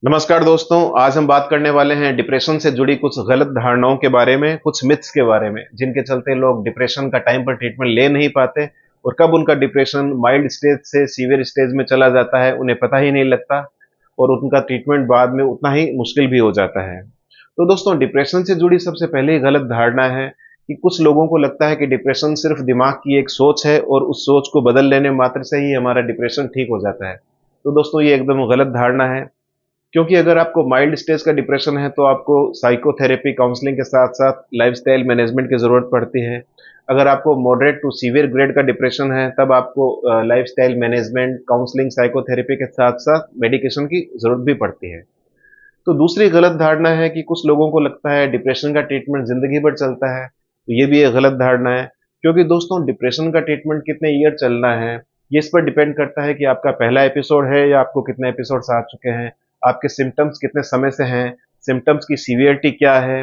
नमस्कार दोस्तों। आज हम बात करने वाले हैं डिप्रेशन से जुड़ी कुछ गलत धारणाओं के बारे में, कुछ मिथ्स के बारे में, जिनके चलते लोग डिप्रेशन का टाइम पर ट्रीटमेंट ले नहीं पाते और कब उनका डिप्रेशन माइल्ड स्टेज से सीवियर स्टेज में चला जाता है उन्हें पता ही नहीं लगता और उनका ट्रीटमेंट बाद में उतना ही मुश्किल भी हो जाता है। तो दोस्तों, डिप्रेशन से जुड़ी सबसे पहले ही गलत धारणा है कि कुछ लोगों को लगता है कि डिप्रेशन सिर्फ दिमाग की एक सोच है और उस सोच को बदल लेने मात्र से ही हमारा डिप्रेशन ठीक हो जाता है। तो दोस्तों, ये एकदम गलत धारणा है, क्योंकि अगर आपको माइल्ड स्टेज का डिप्रेशन है तो आपको साइकोथेरेपी काउंसलिंग के साथ साथ लाइफस्टाइल मैनेजमेंट की ज़रूरत पड़ती है। अगर आपको मॉडरेट टू सीवियर ग्रेड का डिप्रेशन है तब आपको लाइफस्टाइल मैनेजमेंट, काउंसलिंग, साइकोथेरेपी के साथ साथ मेडिकेशन की ज़रूरत भी पड़ती है। तो दूसरी गलत धारणा है कि कुछ लोगों को लगता है डिप्रेशन का ट्रीटमेंट ज़िंदगी भर चलता है। तो ये भी एक गलत धारणा है, क्योंकि दोस्तों डिप्रेशन का ट्रीटमेंट कितने ईयर चलना है, ये इस पर डिपेंड करता है कि आपका पहला एपिसोड है या आपको कितने एपिसोड्स आ चुके हैं, आपके सिम्टम्स कितने समय से हैं, सिम्टम्स की सीवियरिटी क्या है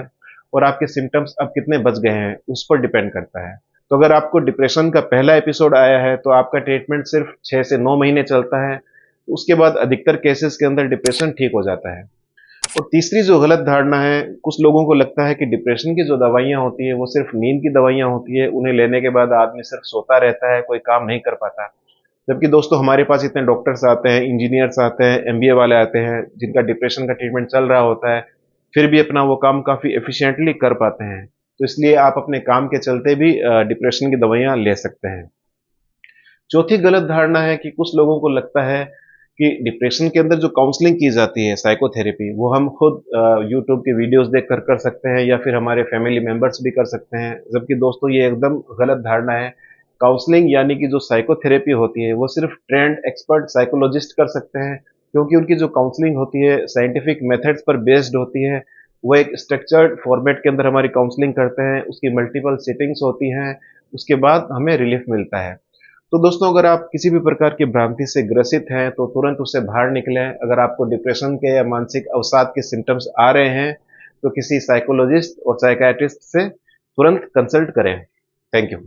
और आपके सिम्टम्स अब कितने बच गए हैं, उस पर डिपेंड करता है। तो अगर आपको डिप्रेशन का पहला एपिसोड आया है तो आपका ट्रीटमेंट सिर्फ 6 से 9 महीने चलता है। उसके बाद अधिकतर केसेस के अंदर डिप्रेशन ठीक हो जाता है। और तीसरी जो गलत धारणा है, कुछ लोगों को लगता है कि डिप्रेशन की जो दवाइयाँ होती हैं वो सिर्फ नींद की दवाइयाँ होती है, उन्हें लेने के बाद आदमी सिर्फ सोता रहता है, कोई काम नहीं कर पाता। जबकि दोस्तों, हमारे पास इतने डॉक्टर्स आते हैं, इंजीनियर्स आते हैं, एमबीए वाले आते हैं, जिनका डिप्रेशन का ट्रीटमेंट चल रहा होता है, फिर भी अपना वो काम काफ़ी एफिशिएंटली कर पाते हैं। तो इसलिए आप अपने काम के चलते भी डिप्रेशन की दवाइयाँ ले सकते हैं। चौथी गलत धारणा है कि कुछ लोगों को लगता है कि डिप्रेशन के अंदर जो काउंसलिंग की जाती है, साइकोथेरेपी, वो हम खुद यूट्यूब की वीडियोस देख कर कर सकते हैं या फिर हमारे फैमिली मेंबर्स भी कर सकते हैं। जबकि दोस्तों, ये एकदम गलत धारणा है। काउंसलिंग यानी कि जो साइकोथेरेपी होती है वो सिर्फ ट्रेंड एक्सपर्ट साइकोलॉजिस्ट कर सकते हैं, क्योंकि उनकी जो काउंसलिंग होती है साइंटिफिक मेथड्स पर बेस्ड होती है। वो एक स्ट्रक्चर्ड फॉर्मेट के अंदर हमारी काउंसलिंग करते हैं, उसकी मल्टीपल सिटिंग्स होती हैं, उसके बाद हमें रिलीफ मिलता है। तो दोस्तों, अगर आप किसी भी प्रकार की भ्रांति से ग्रसित हैं तो तुरंत उससे बाहर निकलें। अगर आपको डिप्रेशन के या मानसिक अवसाद के सिम्टम्स आ रहे हैं तो किसी साइकोलॉजिस्ट और साइकियाट्रिस्ट से तुरंत कंसल्ट करें। Thank you.